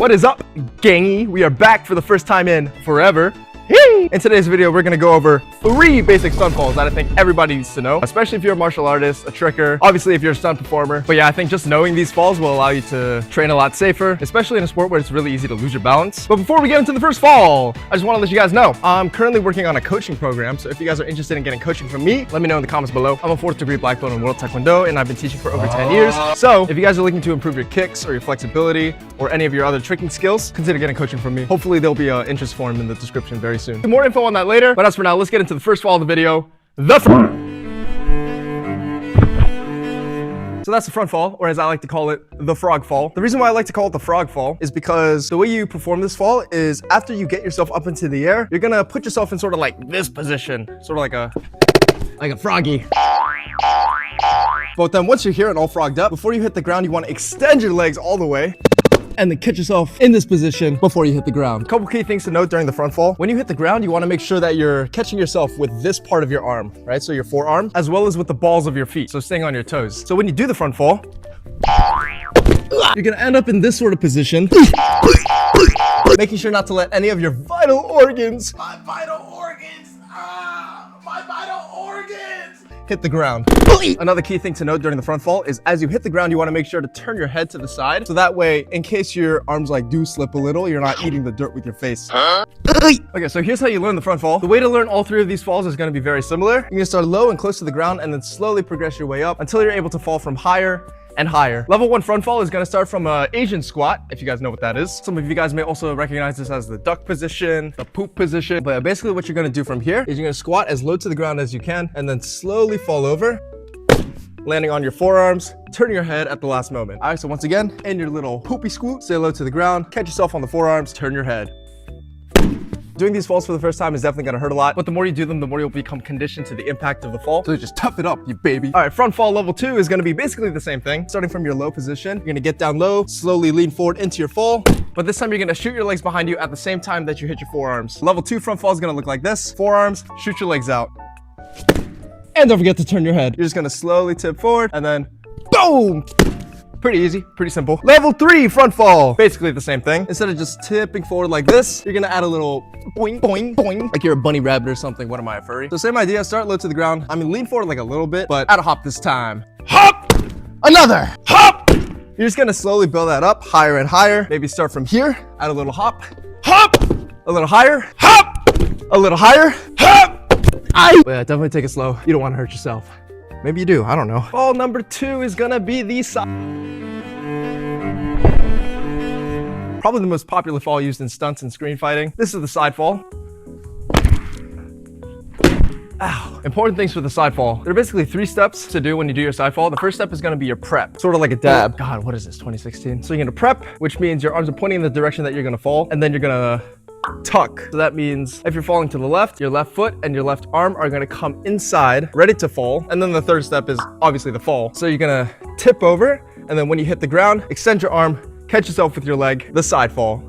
What is up, gangy? We are back for the first time in forever. In today's video, we're gonna go over 3 basic stunt falls that I think everybody needs to know, especially if you're a martial artist, a tricker, obviously if you're a stunt performer. But yeah, I think just knowing these falls will allow you to train a lot safer, especially in a sport where it's really easy to lose your balance. But before we get into the first fall, I just wanna let you guys know, I'm currently working on a coaching program. So if you guys are interested in getting coaching from me, let me know in the comments below. I'm a 4th degree black belt in World Taekwondo, and I've been teaching for over 10 years. So if you guys are looking to improve your kicks or your flexibility or any of your other tricking skills, consider getting coaching from me. Hopefully there'll be an interest form in the description very soon. More info on that later, but as for now, let's get into the first fall of the video, the front. So that's the front fall, or as I like to call it, the frog fall. The reason why I like to call it the frog fall is because the way you perform this fall is after you get yourself up into the air, you're gonna put yourself in sort of like this position, sort of like a froggy. But then once you're here and all frogged up, before you hit the ground, you want to extend your legs all the way and then catch yourself in this position before you hit the ground. A couple key things to note during the front fall. When you hit the ground, you want to make sure that you're catching yourself with this part of your arm, right? So your forearm, as well as with the balls of your feet. So staying on your toes. So when you do the front fall, you're gonna end up in this sort of position, making sure not to let any of your vital organs, hit the ground. Another key thing to note during the front fall is as you hit the ground, you want to make sure to turn your head to the side. So that way, in case your arms do slip a little, you're not eating the dirt with your face. Okay, so here's how you learn the front fall. The way to learn all 3 of these falls is going to be very similar. You're going to start low and close to the ground and then slowly progress your way up until you're able to fall from higher and higher. Level 1 front fall is going to start from an Asian squat, if you guys know what that is. Some of you guys may also recognize this as the duck position, the poop position. But basically what you're going to do from here is you're going to squat as low to the ground as you can and then slowly fall over, landing on your forearms, turn your head at the last moment. All right, so once again, in your little poopy scoot, stay low to the ground, catch yourself on the forearms, turn your head. Doing these falls for the first time is definitely gonna hurt a lot, but the more you do them, the more you'll become conditioned to the impact of the fall. So just tough it up, you baby. All right, front fall level 2 is gonna be basically the same thing. Starting from your low position, you're gonna get down low, slowly lean forward into your fall, but this time you're gonna shoot your legs behind you at the same time that you hit your forearms. Level 2 front fall is gonna look like this. Forearms, shoot your legs out. And don't forget to turn your head. You're just gonna slowly tip forward and then boom! Pretty easy, pretty simple. Level 3 front fall. Basically the same thing. Instead of just tipping forward like this, you're gonna add a little boing, boing, boing. Like you're a bunny rabbit or something. What am I, a furry? So same idea, start low to the ground. I mean, lean forward like a little bit, but add a hop this time. Hop! Another hop! You're just gonna slowly build that up higher and higher. Maybe start from here, add a little hop. Hop! A little higher. Hop! A little higher. Hop! But yeah, definitely take it slow. You don't wanna hurt yourself. Maybe you do, I don't know. Fall number 2 is gonna be the side. Probably the most popular fall used in stunts and screen fighting. This is the side fall. Ow. Important things for the side fall. There are basically 3 steps to do when you do your side fall. The first step is gonna be your prep, sort of like a dab. God, what is this, 2016? So you're gonna prep, which means your arms are pointing in the direction that you're gonna fall, and then you're gonna tuck. So that means if you're falling to the left, your left foot and your left arm are gonna come inside, ready to fall. And then the third step is obviously the fall. So you're gonna tip over, and then when you hit the ground, extend your arm, catch yourself with your leg, the side fall.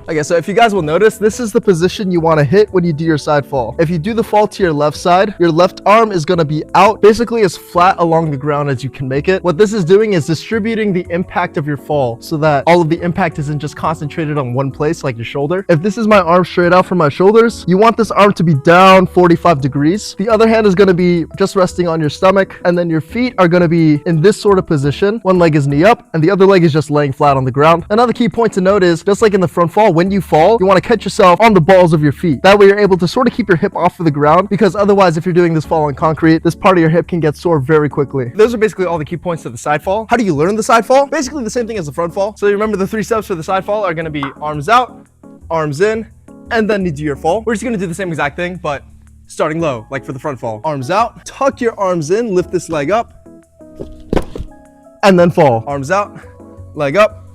Okay, so if you guys will notice, this is the position you want to hit when you do your side fall. If you do the fall to your left side, your left arm is going to be out, basically as flat along the ground as you can make it. What this is doing is distributing the impact of your fall so that all of the impact isn't just concentrated on one place, like your shoulder. If this is my arm straight out from my shoulders, you want this arm to be down 45 degrees. The other hand is going to be just resting on your stomach, and then your feet are going to be in this sort of position. One leg is knee up, and the other leg is just laying flat on the ground. Another key point to note is, just like in the front fall, when you fall, you want to catch yourself on the balls of your feet. That way you're able to sort of keep your hip off of the ground, because otherwise if you're doing this fall on concrete, this part of your hip can get sore very quickly. Those are basically all the key points to the side fall. How do you learn the side fall? Basically the same thing as the front fall. So you remember the 3 steps for the side fall are going to be arms out, arms in, and then you do your fall. We're just going to do the same exact thing, but starting low, like for the front fall. Arms out, tuck your arms in, lift this leg up, and then fall. Arms out, leg up,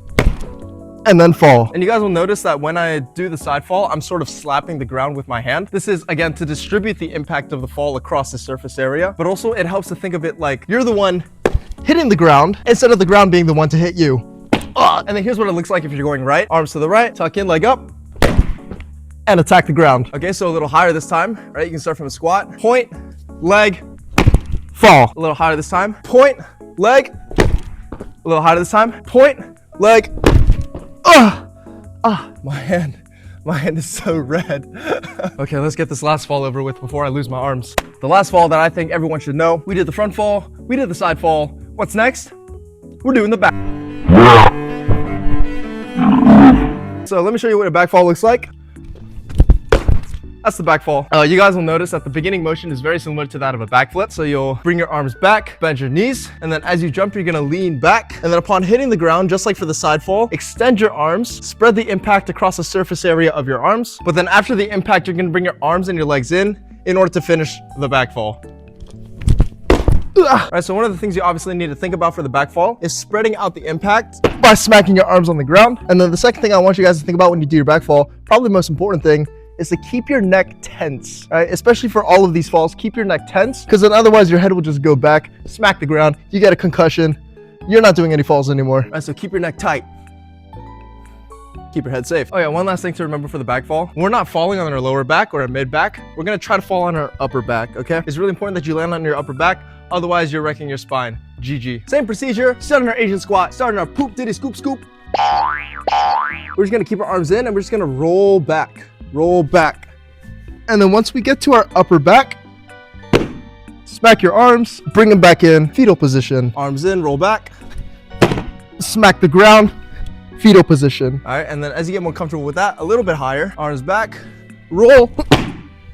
and then fall. And you guys will notice that when I do the side fall, I'm sort of slapping the ground with my hand. This is, again, to distribute the impact of the fall across the surface area, but also it helps to think of it like you're the one hitting the ground instead of the ground being the one to hit you. And then here's what it looks like if you're going right. Arms to the right, tuck in, leg up, and attack the ground. Okay, so a little higher this time, right? You can start from a squat. Point, leg, fall. A little higher this time. Point, leg, a little higher this time. Point, leg, My hand is so red. Okay, let's get this last fall over with before I lose my arms. The last fall that I think everyone should know. We did the front fall, we did the side fall. What's next? We're doing the back. So let me show you what a back fall looks like. That's the back fall. You guys will notice that the beginning motion is very similar to that of a backflip. So you'll bring your arms back, bend your knees, and then as you jump, you're gonna lean back. And then upon hitting the ground, just like for the side fall, extend your arms, spread the impact across the surface area of your arms. But then after the impact, you're gonna bring your arms and your legs in order to finish the back fall. All right, so one of the things you obviously need to think about for the back fall is spreading out the impact by smacking your arms on the ground. And then the second thing I want you guys to think about when you do your back fall, probably the most important thing, is to keep your neck tense, right? Especially for all of these falls, keep your neck tense, because then otherwise your head will just go back, smack the ground, you get a concussion, you're not doing any falls anymore. All right, so keep your neck tight. Keep your head safe. Oh yeah, one last thing to remember for the back fall. We're not falling on our lower back or our mid back. We're gonna try to fall on our upper back, okay? It's really important that you land on your upper back, otherwise you're wrecking your spine. GG. Same procedure, starting our Asian squat, starting our poop diddy scoop scoop. We're just gonna keep our arms in and we're just gonna roll back. Roll back. And then once we get to our upper back, smack your arms, bring them back in, fetal position. Arms in, roll back, smack the ground, fetal position. All right, and then as you get more comfortable with that, a little bit higher, arms back, roll,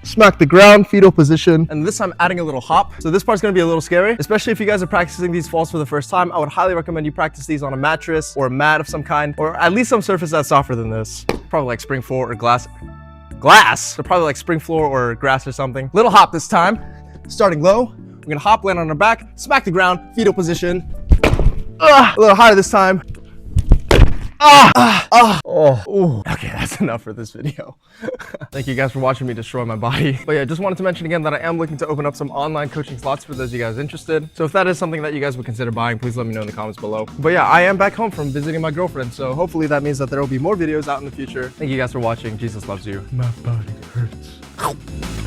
smack the ground, fetal position. And this time adding a little hop. So this part's gonna be a little scary, especially if you guys are practicing these falls for the first time. I would highly recommend you practice these on a mattress or a mat of some kind, or at least some surface that's softer than this. Probably like spring floor or glass, so probably like spring floor or grass or something. Little hop this time, starting low. We're gonna hop, land on our back, smack the ground, fetal position. A little higher this time. Okay, that's enough for this video. Thank you guys for watching me destroy my body. But yeah, just wanted to mention again that I am looking to open up some online coaching slots for those of you guys interested. So if that is something that you guys would consider buying, please let me know in the comments below. But yeah, I am back home from visiting my girlfriend, so hopefully that means that there will be more videos out in the future. Thank you guys for watching. Jesus loves you. My body hurts.